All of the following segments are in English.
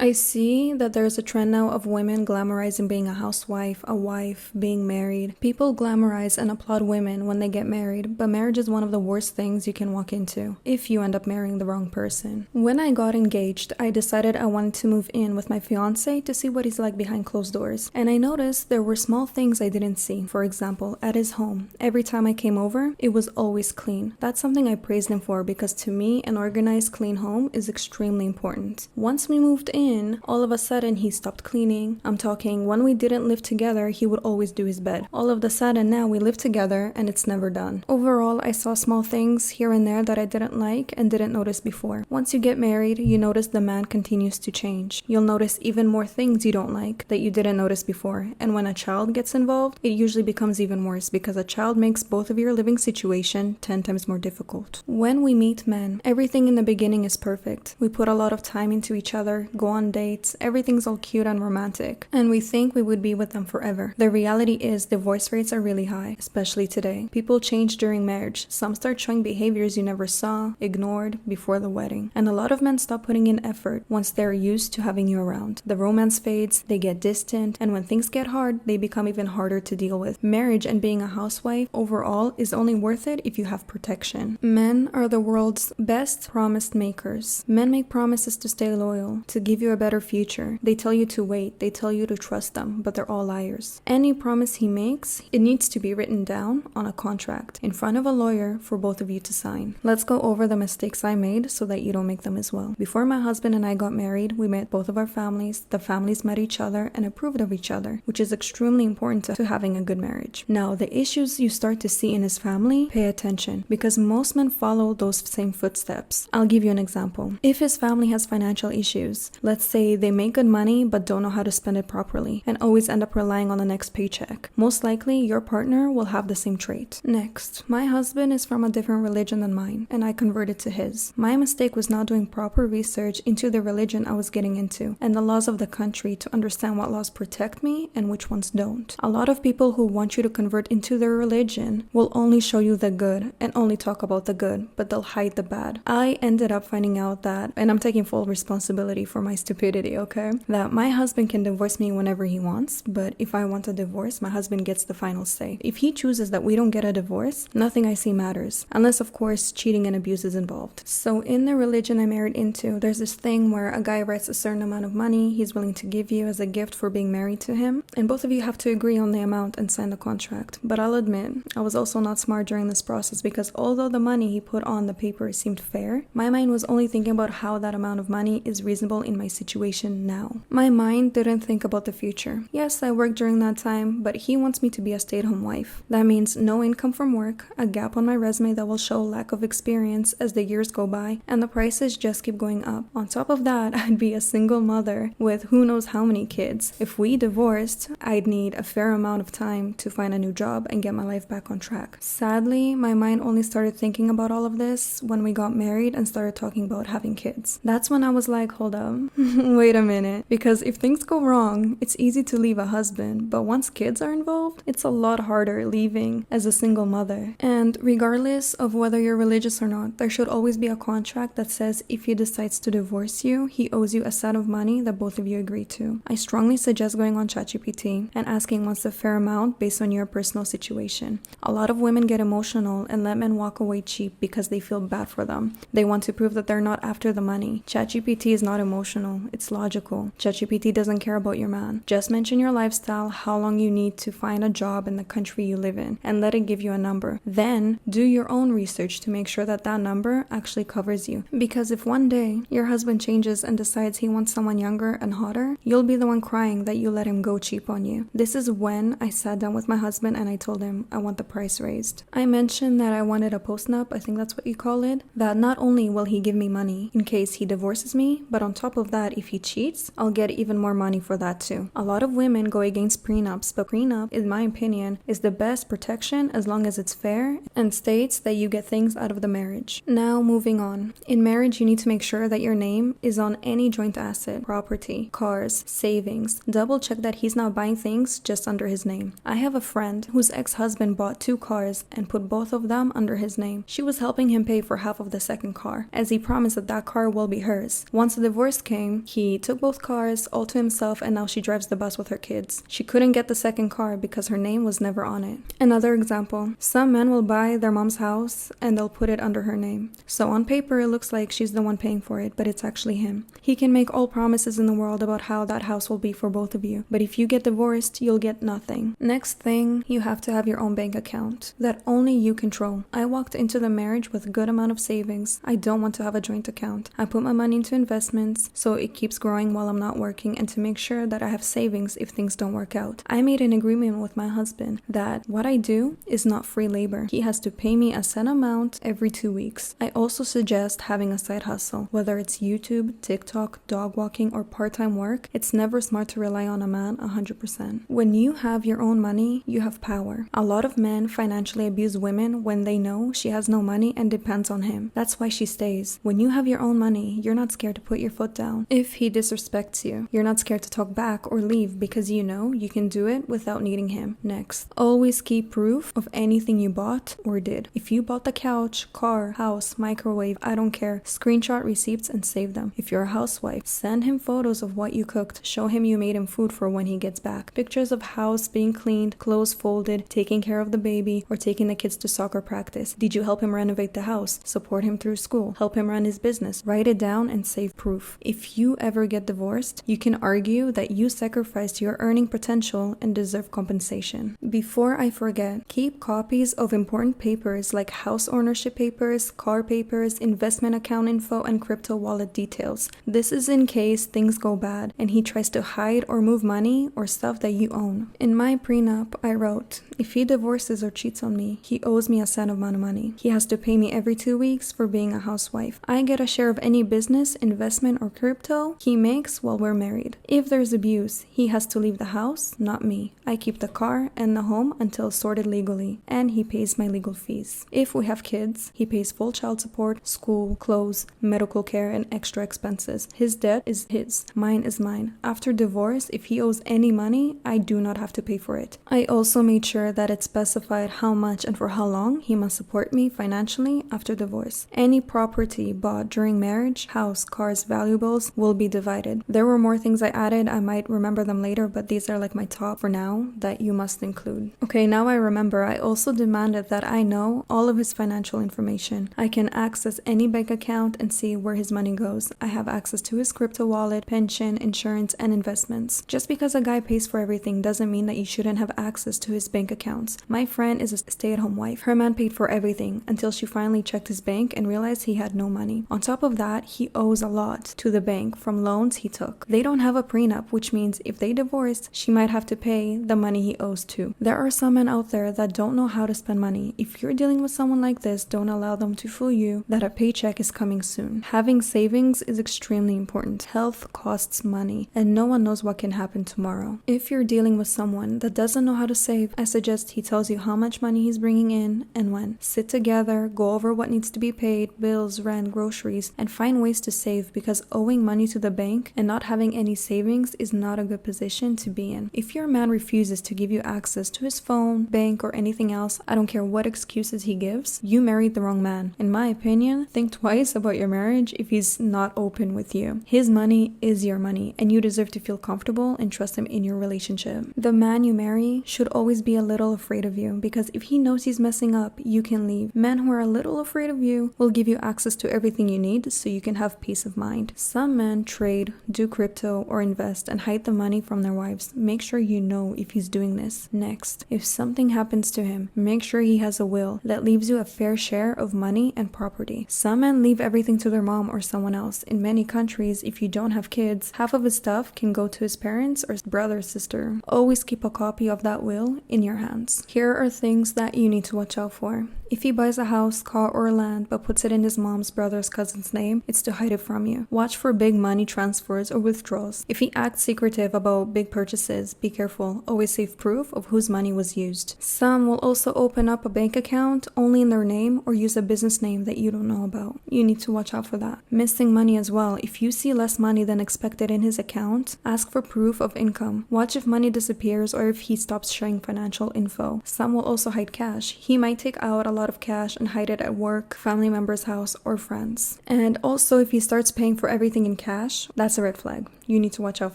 I see that there's a trend now of women glamorizing being a housewife, a wife, being married. People glamorize and applaud women when they get married, but marriage is one of the worst things you can walk into if you end up marrying the wrong person. When I got engaged, I decided I wanted to move in with my fiance to see what he's like behind closed doors. And I noticed there were small things I didn't see. For example, at his home, every time I came over, it was always clean. That's something I praised him for because to me, an organized, clean home is extremely important. Once we moved in, all of a sudden he stopped cleaning. I'm talking when we didn't live together, he would always do his bed. All of a sudden now we live together and it's never done. Overall, I saw small things here and there that I didn't like and didn't notice before. Once you get married, you notice the man continues to change. You'll notice even more things you don't like that you didn't notice before. And when a child gets involved, it usually becomes even worse because a child makes both of your living situation 10 times more difficult. When we meet men, everything in the beginning is perfect. We put a lot of time into each other, go on dates, everything's all cute and romantic, and we think we would be with them forever. The reality is divorce rates are really high, especially today. People change during marriage. Some start showing behaviors you never saw, ignored before the wedding. And a lot of men stop putting in effort once they're used to having you around. The romance fades, they get distant, and when things get hard, they become even harder to deal with. Marriage and being a housewife overall is only worth it if you have protection. Men are the world's best promise makers. Men make promises to stay loyal, to give you a better future. They tell you to wait, they tell you to trust them, but they're all liars. Any promise he makes, it needs to be written down on a contract in front of a lawyer for both of you to sign. Let's go over the mistakes I made so that you don't make them as well. Before my husband and I got married, we met both of our families. The families met each other and approved of each other, which is extremely important to having a good marriage. Now, the issues you start to see in his family, pay attention, because most men follow those same footsteps. I'll give you an example. If his family has financial issues, let's say they make good money but don't know how to spend it properly and always end up relying on the next paycheck, most likely your partner will have the same trait. Next, my husband is from a different religion than mine and I converted to his. My mistake was not doing proper research into the religion I was getting into and the laws of the country to understand what laws protect me and which ones don't. A lot of people who want you to convert into their religion will only show you the good and only talk about the good, but they'll hide the bad. I ended up finding out that, and I'm taking full responsibility for my stupidity, okay? That my husband can divorce me whenever he wants, but if I want a divorce, my husband gets the final say. If he chooses that we don't get a divorce, nothing I see matters, unless of course cheating and abuse is involved. So in the religion I married into, there's this thing where a guy writes a certain amount of money he's willing to give you as a gift for being married to him, and both of you have to agree on the amount and sign the contract. But I'll admit, I was also not smart during this process because although the money he put on the paper seemed fair, my mind was only thinking about how that amount of money is reasonable in my situation now. My mind didn't think about the future. Yes, I worked during that time, but he wants me to be a stay-at-home wife. That means no income from work, a gap on my resume that will show lack of experience as the years go by, and the prices just keep going up. On top of that, I'd be a single mother with who knows how many kids. If we divorced, I'd need a fair amount of time to find a new job and get my life back on track. Sadly, my mind only started thinking about all of this when we got married and started talking about having kids. That's when I was like, hold up, wait a minute, because if things go wrong, it's easy to leave a husband, but once kids are involved, it's a lot harder leaving as a single mother. And regardless of whether you're religious or not, there should always be a contract that says if he decides to divorce you, he owes you a set of money that both of you agree to. I strongly suggest going on ChatGPT and asking what's the fair amount based on your personal situation. A lot of women get emotional and let men walk away cheap because they feel bad for them. They want to prove that they're not after the money. ChatGPT is not emotional, it's logical. ChatGPT doesn't care about your man. Just mention your lifestyle, how long you need to find a job in the country you live in, and let it give you a number. Then do your own research to make sure that that number actually covers you. Because if one day your husband changes and decides he wants someone younger and hotter, you'll be the one crying that you let him go cheap on you. This is when I sat down with my husband and I told him I want the price raised. I mentioned that I wanted a postnup, I think that's what you call it, that not only will he give me money in case he divorces me, but on top of that, if he cheats, I'll get even more money for that too. A lot of women go against prenups, but prenup, in my opinion, is the best protection as long as it's fair and states that you get things out of the marriage. Now, moving on. In marriage, you need to make sure that your name is on any joint asset, property, cars, savings. Double check that he's not buying things just under his name. I have a friend whose ex-husband bought 2 cars and put both of them under his name. She was helping him pay for half of the second car, as he promised that that car will be hers. Once the divorce came, name. He took both cars all to himself, and now she drives the bus with her kids. She couldn't get the second car because her name was never on it. Another example, some men will buy their mom's house and they'll put it under her name. So on paper, it looks like she's the one paying for it, but it's actually him. He can make all promises in the world about how that house will be for both of you, but if you get divorced, you'll get nothing. Next thing, you have to have your own bank account that only you control. I walked into the marriage with a good amount of savings. I don't want to have a joint account. I put my money into investments so it keeps growing while I'm not working, and to make sure that I have savings if things don't work out. I made an agreement with my husband that what I do is not free labor. He has to pay me a set amount every 2 weeks. I also suggest having a side hustle, whether it's YouTube, TikTok, dog walking, or part-time work. It's never smart to rely on a man 100%. When you have your own money, you have power. A lot of men financially abuse women when they know she has no money and depends on him. That's why she stays. When you have your own money, you're not scared to put your foot down. If he disrespects you, you're not scared to talk back or leave because you know you can do it without needing him. Next, always keep proof of anything you bought or did. If you bought the couch, car, house, microwave, I don't care, screenshot receipts and save them. If you're a housewife, send him photos of what you cooked. Show him you made him food for when he gets back. Pictures of house being cleaned, clothes folded, taking care of the baby, or taking the kids to soccer practice. Did you help him renovate the house? Support him through school? Help him run his business? Write it down and save proof. If you ever get divorced, you can argue that you sacrificed your earning potential and deserve compensation. Before I forget, keep copies of important papers like house ownership papers, car papers, investment account info, and crypto wallet details. This is in case things go bad and he tries to hide or move money or stuff that you own. In my prenup, I wrote, if he divorces or cheats on me, he owes me a set amount of money. He has to pay me every 2 weeks for being a housewife. I get a share of any business, investment, or crypto he makes while we're married. If there's abuse, he has to leave the house, not me. I keep the car and the home until sorted legally, and he pays my legal fees. If we have kids, he pays full child support, school, clothes, medical care, and extra expenses. His debt is his. Mine is mine. After divorce, if he owes any money, I do not have to pay for it. I also made sure that it specified how much and for how long he must support me financially after divorce. Any property bought during marriage, house, cars, valuables, will be divided. There were more things I added. I might remember them later, but these are like my top for now that you must include. Okay, now I remember, I also demanded that I know all of his financial information. I can access any bank account and see where his money goes. I have access to his crypto wallet, pension, insurance, and investments. Just because a guy pays for everything doesn't mean that you shouldn't have access to his bank accounts. My friend is a stay-at-home wife. Her man paid for everything until she finally checked his bank and realized he had no money. On top of that, he owes a lot to the bank from loans he took. They don't have a prenup, which means if they divorce, she might have to pay the money he owes too. There are some men out there that don't know how to spend money. If you're dealing with someone like this, don't allow them to fool you that a paycheck is coming soon. Having savings is extremely important. Health costs money, and no one knows what can happen tomorrow. If you're dealing with someone that doesn't know how to save, I suggest he tells you how much money he's bringing in and when. Sit together, go over what needs to be paid, bills, rent, groceries, and find ways to save, because owing money to the bank and not having any savings is not a good position to be in. If your man refuses to give you access to his phone, bank, or anything else, I don't care what excuses he gives, you married the wrong man. In my opinion, think twice about your marriage if he's not open with you. His money is your money, and you deserve to feel comfortable and trust him in your relationship. The man you marry should always be a little afraid of you, because if he knows he's messing up, you can leave. Men who are a little afraid of you will give you access to everything you need so you can have peace of mind. Some men trade, do crypto, or invest and hide the money from their wives. Make sure you know if he's doing this. Next, if something happens to him, make sure he has a will that leaves you a fair share of money and property. Some men leave everything to their mom or someone else. In many countries, if you don't have kids, half of his stuff can go to his parents or brother or sister. Always keep a copy of that will in your hands. Here are things that you need to watch out for. If he buys a house, car, or land but puts it in his mom's, brother's, cousin's name, it's to hide it from you. Watch for big money transfers or withdrawals. If he acts secretive about big purchases, be careful. Always save proof of whose money was used. Some will also open up a bank account only in their name or use a business name that you don't know about. You need to watch out for that. Missing money as well. If you see less money than expected in his account, ask for proof of income. Watch if money disappears or if he stops sharing financial info. Some will also hide cash. He might take out a lot of cash and hide it at work, family member's house, or friends. And also, if he starts paying for everything in cash, that's a red flag. You need to watch out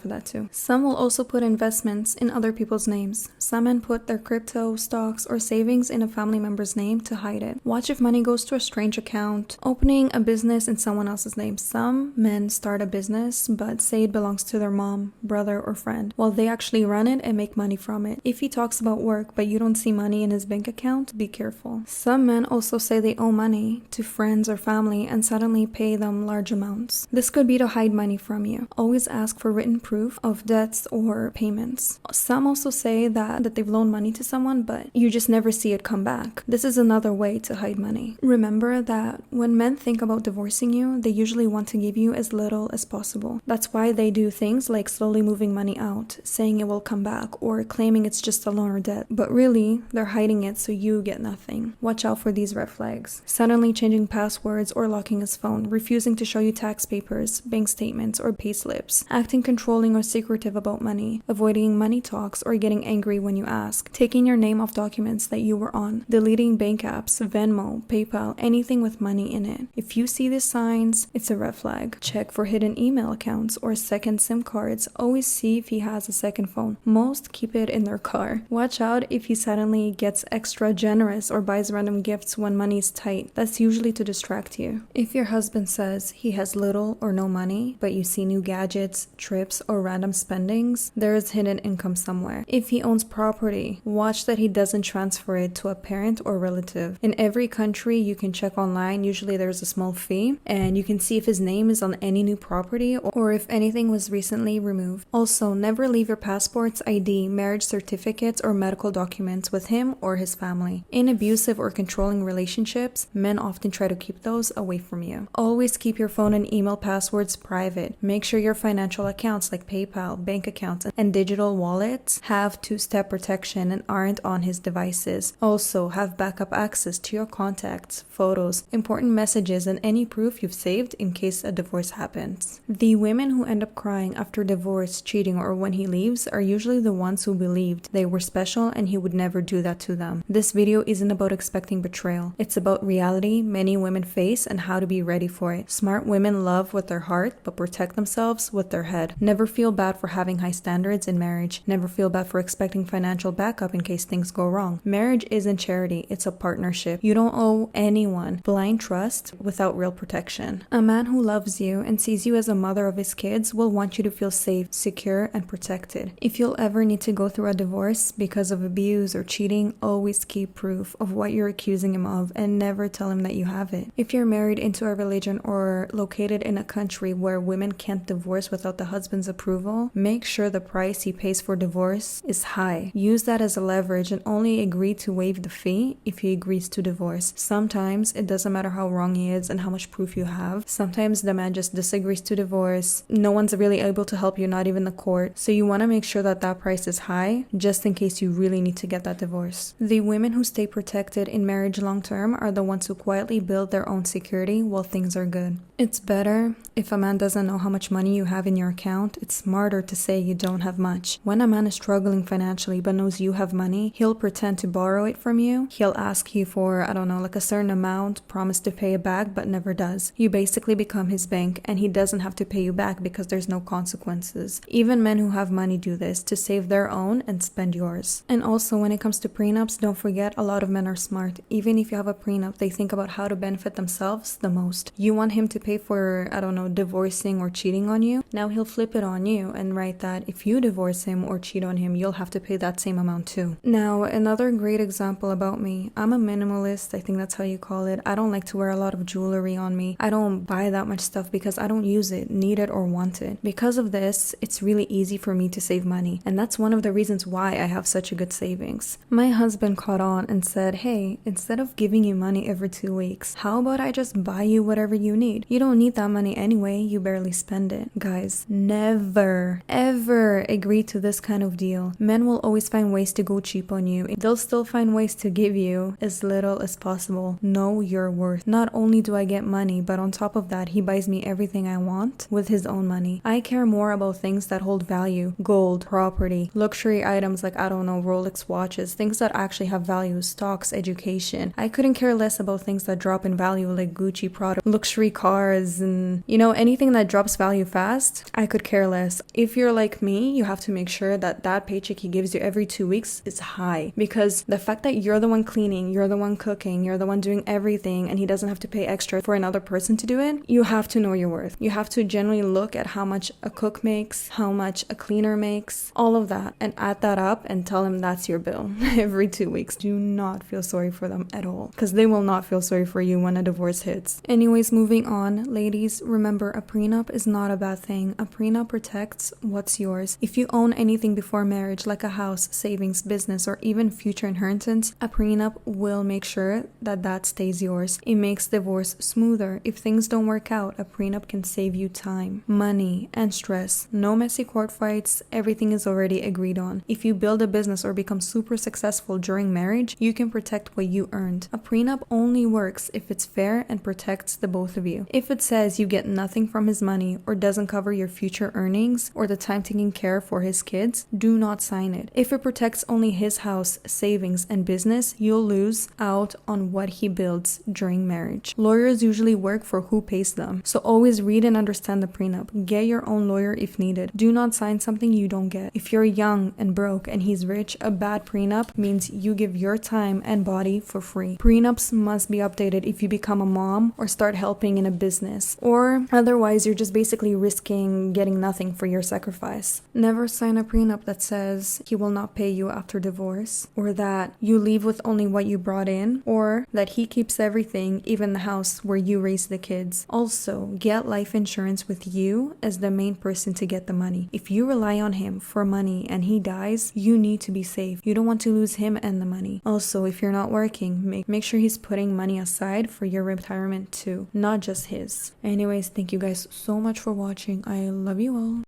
for that too. Some will also put investments in other people's names. Some men put their crypto, stocks, or savings in a family member's name to hide it. Watch if money goes to a strange account. Opening a business in someone else's name. Some men start a business but say it belongs to their mom, brother, or friend, while they actually run it and make money from it. If he talks about work but you don't see money in his bank account, be careful. Some men also say they owe money to friends or family and suddenly pay them large amounts. This could be to hide money from you. Always ask for written proof of debts or payments. Some also say that they've loaned money to someone but you just never see it come back. This is another way to hide money. Remember that when men think about divorcing you, they usually want to give you as little as possible. That's why they do things like slowly moving money out, saying it will come back, or claiming it's just a loan or debt. But really, they're hiding it so you get nothing. Watch out for these red flags. Suddenly changing passwords or locking his phone, refusing to show you tax papers, bank statements, or pay slips, acting controlling or secretive about money, avoiding money talks or getting angry when you ask, taking your name off documents that you were on, deleting bank apps, Venmo, PayPal, anything with money in it. If you see these signs, it's a red flag. Check for hidden email accounts or second SIM cards. Always see if he has a second phone. Most keep it in their car. Watch out if he suddenly gets extra generous or buys random gifts when money is tight. That's usually to distract you. If your husband says he has little or no money, but you see new gadgets, trips, or random spendings, there is hidden income somewhere. If he owns property, watch that he doesn't transfer it to a parent or relative. In every country, you can check online. Usually there's a small fee, and you can see if his name is on any new property or if anything was recently removed. Also, never leave your passports, ID, marriage certificates, or medical documents with him or his family. In abusive or controlling relationships, men often try to keep those away from you. Always keep your phone and email passwords private. Make sure your financial accounts like PayPal, bank accounts, and digital wallets have two-step protection and aren't on his devices. Also, have backup access to your contacts, photos, important messages, and any proof you've saved in case a divorce happens. The women who end up crying after divorce, cheating, or when he leaves are usually the ones who believed they were special and he would never do that to them. This video isn't about expecting betrayal. It's about reality many women face and how to be ready for it. Smart women love with their heart but protect themselves with their head. Never feel bad for having high standards in marriage. Never feel bad for expecting financial backup in case things go wrong. Marriage isn't charity, it's a partnership. You don't owe anyone blind trust without real protection. A man who loves you and sees you as a mother of his kids will want you to feel safe, secure, and protected. If you'll ever need to go through a divorce because of abuse or cheating, always keep proof of what you're accusing him of and never tell him that you have it. If you're married into a religion or located in a country where women can't divorce without the husband's approval, make sure the price he pays for divorce is high. Use that as a leverage and only agree to waive the fee if he agrees to divorce. Sometimes it doesn't matter how wrong he is and how much proof you have. Sometimes the man just disagrees to divorce. No one's really able to help you, not even the court. So you want to make sure that that price is high just in case you really need to get that divorce. The women who stay protected in marriage long term are the ones who quietly build their own security while things are good. It's better if a man doesn't know how much money you have in your account. It's smarter to say you don't have much. When a man is struggling financially but knows you have money, he'll pretend to borrow it from you. He'll ask you for, like a certain amount, promise to pay it back, but never does. You basically become his bank and he doesn't have to pay you back because there's no consequences. Even men who have money do this to save their own and spend yours. And also, when it comes to prenups, don't forget a lot of men are smart. Even if you have a prenup, they think about how to benefit themselves the most. You want him to pay for, divorcing or cheating on you. Now he'll flip it on you and write that if you divorce him or cheat on him, you'll have to pay that same amount too. Now, another great example about me. I'm a minimalist. I think that's how you call it. I don't like to wear a lot of jewelry on me. I don't buy that much stuff because I don't use it, need it, or want it. Because of this, it's really easy for me to save money. And that's one of the reasons why I have such a good savings. My husband caught on and said, hey, instead of giving you money every 2 weeks, how about I just buy you whatever you need? You don't need that money anyway, you barely spend it. Guys, guys, never, ever agree to this kind of deal. Men will always find ways to go cheap on you. They'll still find ways to give you as little as possible. Know your worth. Not only do I get money, but on top of that, he buys me everything I want with his own money. I care more about things that hold value. Gold, property, luxury items like, I don't know, Rolex watches, things that actually have value, stocks, education. I couldn't care less about things that drop in value like Gucci product, luxury cars, and anything that drops value fast, I could care less. If you're like me, you have to make sure that that paycheck he gives you every 2 weeks is high, because the fact that you're the one cleaning, you're the one cooking, you're the one doing everything, and he doesn't have to pay extra for another person to do it, you have to know your worth. You have to generally look at how much a cook makes, how much a cleaner makes, all of that, and add that up and tell him that's your bill every 2 weeks. Do not feel sorry for them at all, because they will not feel sorry for you when a divorce hits. Anyways, moving on, ladies, remember, a prenup is not a bad thing. A prenup protects what's yours. If you own anything before marriage, like a house, savings, business, or even future inheritance, a prenup will make sure that that stays yours. It makes divorce smoother. If things don't work out, a prenup can save you time, money, and stress. No messy court fights. Everything is already agreed on. If you build a business or become super successful during marriage, you can protect what you earned. A prenup only works if it's fair and protects the both of you. If it says you get nothing from his money or doesn't cover your future earnings or the time taking care for his kids, do not sign it. If it protects only his house, savings, and business, you'll lose out on what he builds during marriage. Lawyers usually work for who pays them, so always read and understand the prenup. Get your own lawyer if needed. Do not sign something you don't get. If you're young and broke and he's rich, a bad prenup means you give your time and body for free. Prenups must be updated if you become a mom or start helping in a business, or otherwise you're just basically risking getting nothing for your sacrifice. Never sign a prenup that says he will not pay you after divorce, or that you leave with only what you brought in, or that he keeps everything, even the house where you raise the kids. Also, get life insurance with you as the main person to get the money. If you rely on him for money and he dies, you need to be safe. You don't want to lose him and the money. Also, if you're not working, make sure he's putting money aside for your retirement too, not just his. Anyways, thank you guys so much for watching. I love you all.